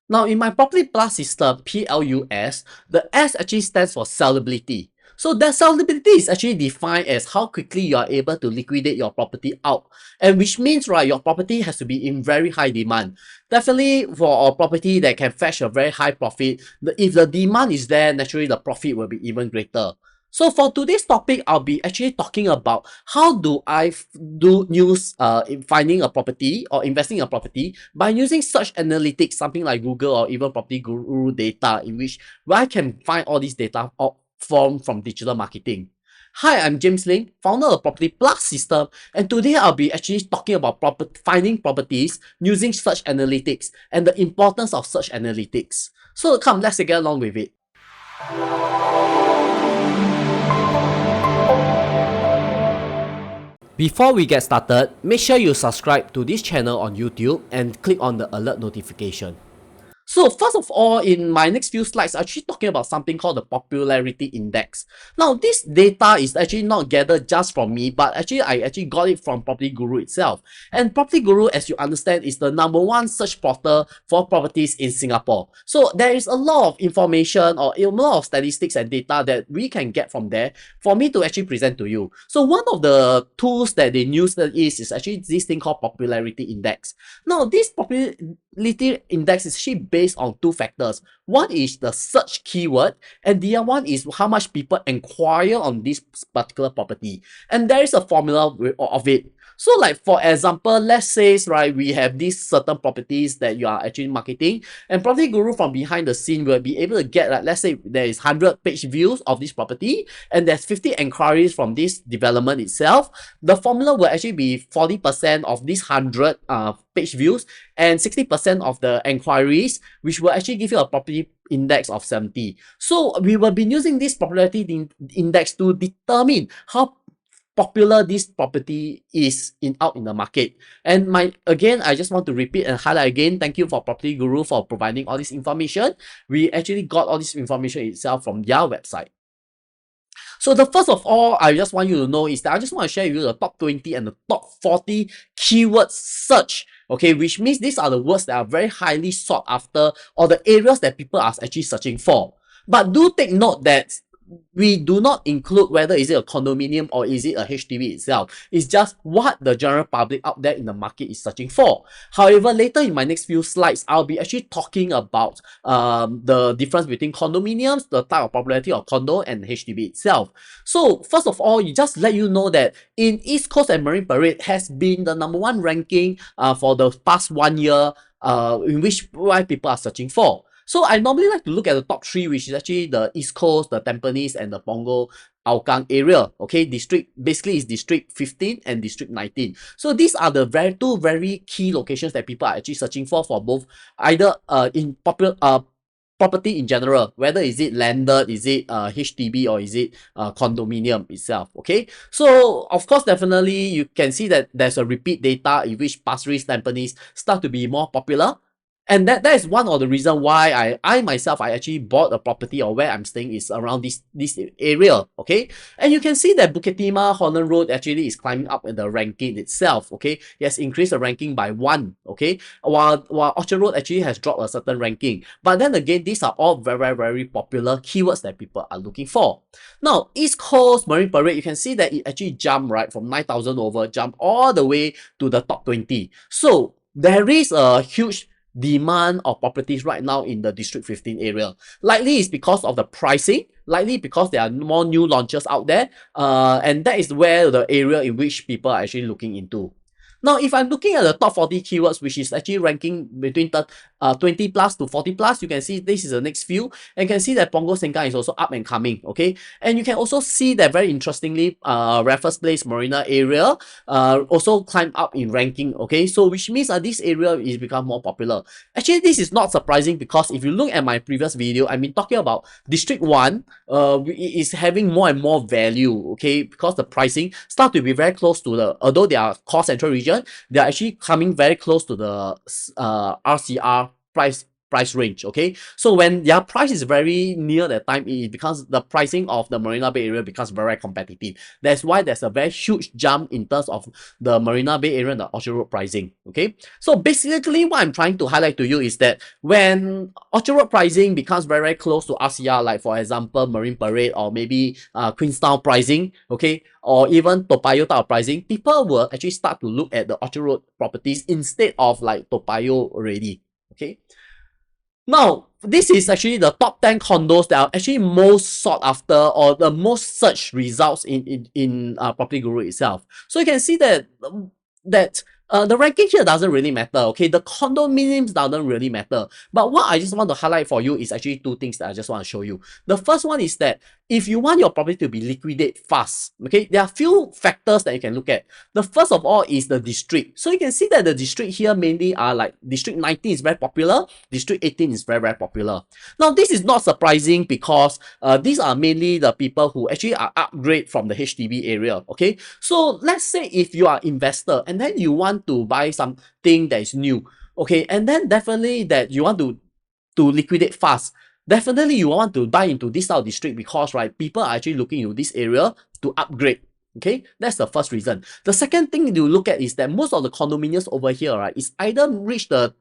Now, in my Property Plus system, PLUS, the S actually stands for sellability. So that sellability is actually defined as how quickly you are able to liquidate your property out, and which means, right, your property has to be in very high demand. Definitely for a property that can fetch a very high profit, if the demand is there, naturally the profit will be even greater. So for today's topic, I'll be actually talking about how do I do news in finding a property or investing in a property by using search analytics, something like Google or even PropertyGuru data, in which where I can find all these data from digital marketing. Hi, I'm James Ling, founder of Property Plus system, and today I'll be actually talking about finding properties using search analytics and the importance of search analytics. So come, let's get along with it. Before we get started, make sure you subscribe to this channel on YouTube and click on the alert notification. So first of all, in my next few slides, I'm actually talking about something called the popularity index. Now, this data is actually not gathered just from me, but actually I actually got it from PropertyGuru itself. And PropertyGuru, as you understand, is the #1 search portal for properties in Singapore. So there is a lot of information or a lot of statistics and data that we can get from there for me to actually present to you. So one of the tools that they use is actually this thing called popularity index. Now, this popularity index is actually based on two factors. One is the search keyword, and the other one is how much people inquire on this particular property. And there is a formula of it. So like for example, let's say, right, we have these certain properties that you are actually marketing, and PropertyGuru from behind the scene will be able to get, like, let's say there is 100 page views of this property and there's 50 inquiries from this development itself. The formula will actually be 40% of these 100 page views and 60% of the inquiries, which will actually give you a property index of 70. So we will be using this popularity index to determine how popular this property is out in the market. And again, I just want to repeat and highlight again, thank you for PropertyGuru for providing all this information. We actually got all this information itself from their website. So the first of all, I just want you to know is that I just want to share with you the top 20 and the top 40 keyword search. Okay, which means these are the words that are very highly sought after, or the areas that people are actually searching for. But do take note that we do not include whether is it a condominium or is it a HDB itself. It's just what the general public out there in the market is searching for. However, later in my next few slides, I'll be actually talking about the difference between condominiums, the type of popularity of condo, and HDB itself. So first of all, you just let you know that in East Coast and Marine Parade has been the #1 ranking for the past 1 year in which why people are searching for. So I normally like to look at the top 3, which is actually the East Coast, the Tampines, and the Punggol Hougang area. Okay, basically is District 15 and District 19. So these are the two very key locations that people are actually searching for both either in property in general, whether is it landed, is it HDB, or is it condominium itself. Okay, so of course, definitely you can see that there's a repeat data in which Pasir Ris, Tampines start to be more popular. And that is one of the reasons why I myself actually bought a property, or where I'm staying is around this area. Okay, and you can see that Bukit Timah, Holland Road actually is climbing up in the ranking itself. Okay, it has increased the ranking by 1. Okay, while Orchard Road actually has dropped a certain ranking. But then again, these are all very popular keywords that people are looking for. Now, East Coast, Marine Parade, you can see that it actually jumped, right, from 9,000 over, jumped all the way to the top 20. So there is a huge demand of properties right now in the District 15 area. Likely it's because of the pricing, likely because there are more new launches out there, and that is where the area in which people are actually looking into. Now, if I'm looking at the top 40 keywords, which is actually ranking between 20 plus to 40 plus, you can see this is the next few, and you can see that Punggol Sengkang is also up and coming. Okay, and you can also see that very interestingly, Raffles Place Marina area also climbed up in ranking. Okay, so which means this area is become more popular. Actually, this is not surprising, because if you look at my previous video, I've been talking about District 1 is having more and more value. Okay, because the pricing start to be very close to the, although they are core central region, they are actually coming very close to the RCR price range, okay? So when their price is very near that time, it becomes the pricing of the Marina Bay area becomes very competitive. That's why there's a very huge jump in terms of the Marina Bay area and the Orchard Road pricing, okay? So basically what I'm trying to highlight to you is that when Orchard Road pricing becomes very, very close to RCR, like for example, Marine Parade or maybe Queenstown pricing, okay, or even Toa Payoh type of pricing, people will actually start to look at the Orchard Road properties instead of like Toa Payoh already, okay? Now, this is actually the top 10 condos that are actually most sought after or the most search results in PropertyGuru itself. So you can see that the ranking here doesn't really matter, okay? The condominiums doesn't really matter. But what I just want to highlight for you is actually two things that I just want to show you. The first one is that if you want your property to be liquidate fast, okay, there are few factors that you can look at. The first of all is the district. So you can see that the district here mainly are like District 19 is very popular, District 18 is very, very popular. Now, this is not surprising because these are mainly the people who actually are upgrade from the HDB area, okay? So let's say if you are investor and then you want to buy something that is new, okay, and then definitely that you want to liquidate fast, definitely you want to buy into this type of district because, right, people are actually looking into this area to upgrade. Okay, that's the first reason. The second thing to look at is that most of the condominiums over here, right, is either reach the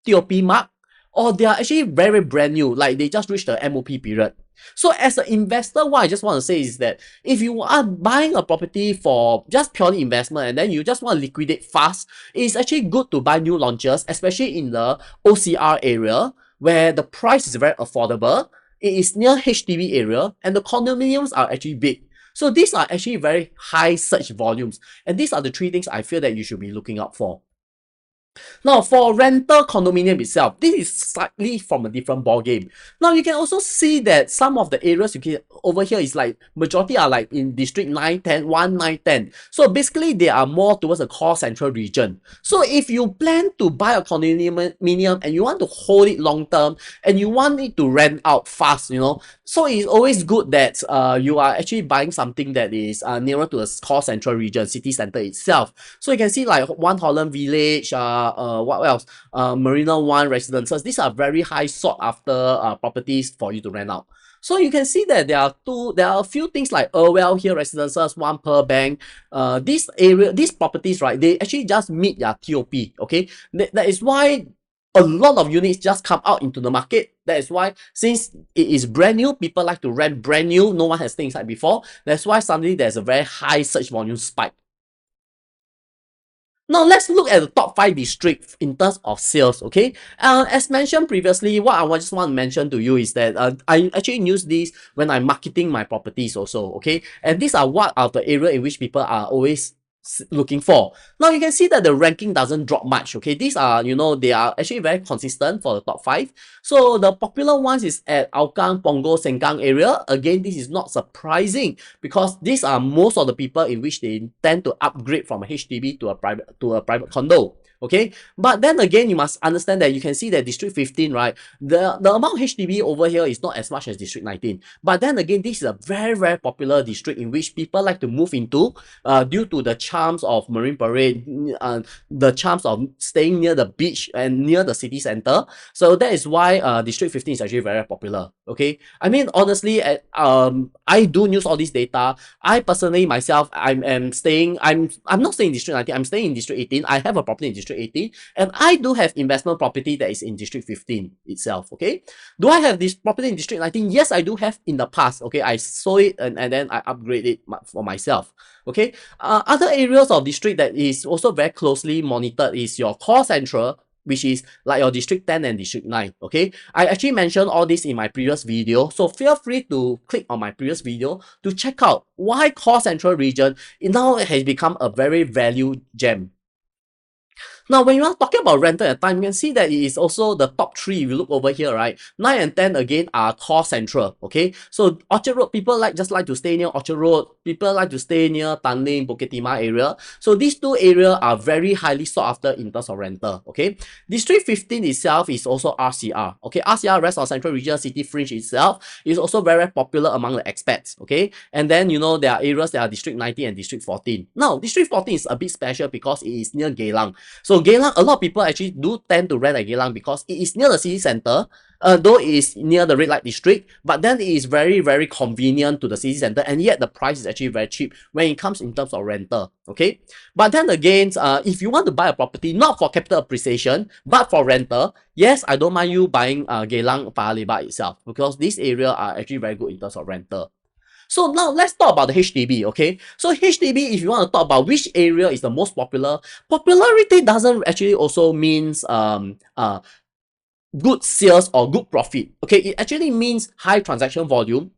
TOP mark or they are actually very brand new, like they just reached the MOP period. So as an investor, what I just want to say is that if you are buying a property for just purely investment and then you just want to liquidate fast, it's actually good to buy new launches, especially in the OCR area where the price is very affordable. It is near HDB area and the condominiums are actually big. So these are actually very high search volumes. And these are the three things I feel that you should be looking out for. Now, for rental condominium itself, this is slightly from a different ball game. Now, you can also see that some of the areas you can over here is like majority are like in District 9, 10, 1, 9, 10. So basically, they are more towards the core central region. So if you plan to buy a condominium and you want to hold it long term and you want it to rent out fast, you know, so it's always good that you are actually buying something that is nearer to the core central region, city center itself. So you can see like One Holland Village, what else? Marina One residences. These are very high sought after properties for you to rent out. So you can see that there are a few things like Irwell here residences, One Pearl Bank. These properties, right, they actually just meet their TOP. Okay, that is why a lot of units just come out into the market. That is why, since it is brand new, people like to rent brand new. No one has stayed inside before. That's why suddenly there's a very high search volume spike. Now, let's look at the top 5 districts in terms of sales, okay? As mentioned previously, what I just want to mention to you is that I actually use these when I'm marketing my properties also, okay? And these are what are the area in which people are always looking for. Now, you can see that the ranking doesn't drop much, okay? These are, you know, they are actually very consistent for the top 5. So, the popular ones is at Hougang, Punggol, Sengkang area. Again, this is not surprising because these are most of the people in which they tend to upgrade from a HDB to a private condo. Okay, but then again, you must understand that you can see that District 15, right, the amount of HDB over here is not as much as District 19. But then again, this is a very, very popular district in which people like to move into due to the charms of Marine Parade, the charms of staying near the beach and near the city center. So that is why District 15 is actually very popular. Okay, I mean, honestly, I do use all this data. I personally myself, I'm not staying in District 19, I'm staying in District 18. I have a property in District 18 and I do have investment property that is in District 15 itself. Okay, do I have this property in District 19? Yes, I do have in the past. Okay, I sold it and then I upgraded it for myself. Okay, other areas of district that is also very closely monitored is your core central, which is like your District 10 and District 9. Okay, I actually mentioned all this in my previous video, so feel free to click on my previous video to check out why core central region now has become a very value gem. Now, when you are talking about rental at time, you can see that it is also the top 3. If you look over here, right, 9 and 10 again are core central. Okay, so Orchard Road, people just like to stay near Orchard Road. People like to stay near Tanglin, Bukit Timah area. So these two areas are very highly sought after in terms of rental. Okay, District 15 itself is also RCR. Okay, RCR, rest of Central Region City Fringe itself is also very popular among the expats. Okay, and then you know there are areas that are District 19 and District 14. Now, District 14 is a bit special because it is near Geylang. So So Geylang, a lot of people actually do tend to rent at Geylang because it is near the city center, though it is near the red light district, but then it is very, very convenient to the city center, and yet the price is actually very cheap when it comes in terms of rental, okay? But then again, if you want to buy a property, not for capital appreciation, but for rental, yes, I don't mind you buying Geylang Paya Lebar itself, because this area are actually very good in terms of rental. So now let's talk about the HDB, okay? So HDB, if you want to talk about which area is the most popular, popularity doesn't actually also means good sales or good profit. Okay, it actually means high transaction volume,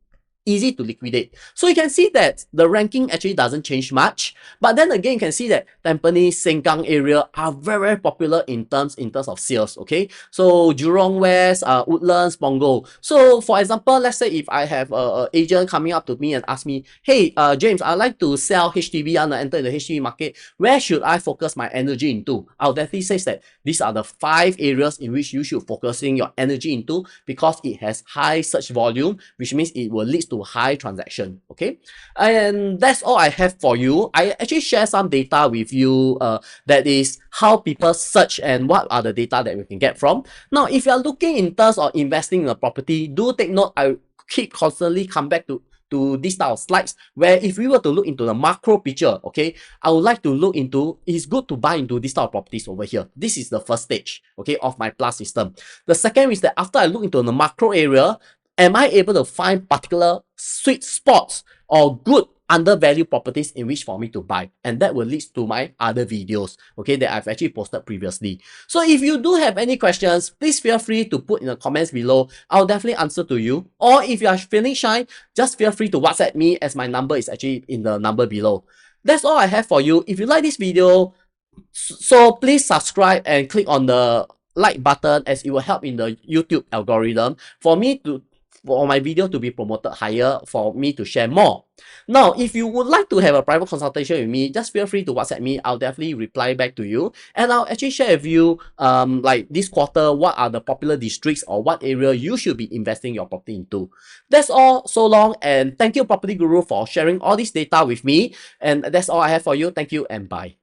easy to liquidate. So you can see that the ranking actually doesn't change much. But then again, you can see that Tampines, Sengkang area are very, very popular in terms of sales. Okay, so Jurong West, Woodlands, Punggol. So for example, let's say if I have a agent coming up to me and ask me, hey, James, I'd like to sell HDB and enter the HDB market. Where should I focus my energy into? I'll definitely say that these are the 5 areas in which you should focusing your energy into, because it has high search volume, which means it will lead to high transaction. Okay, and that's all I have for you. I actually share some data with you, that is how people search and what are the data that we can get from. Now, if you are looking in terms of investing in a property, do take note, I keep constantly come back to this type of slides, where if we were to look into the macro picture, okay, I would like to look into, it's good to buy into this type of properties over here. This is the first stage, okay, of my plus system. The second is that after I look into the macro area, am I able to find particular sweet spots or good undervalued properties in which for me to buy? And that will lead to my other videos, okay, that I've actually posted previously. So if you do have any questions, please feel free to put in the comments below. I'll definitely answer to you. Or if you are feeling shy, just feel free to WhatsApp me, as my number is actually in the number below. That's all I have for you. If you like this video, so please subscribe and click on the like button, as it will help in the YouTube algorithm for my video to be promoted higher, for me to share more. Now, if you would like to have a private consultation with me, just feel free to WhatsApp me. I'll definitely reply back to you, and I'll actually share with you like this quarter, what are the popular districts or what area you should be investing your property into. That's all. So long, and thank you, Property Guru, for sharing all this data with me. And that's all I have for you. Thank you and bye.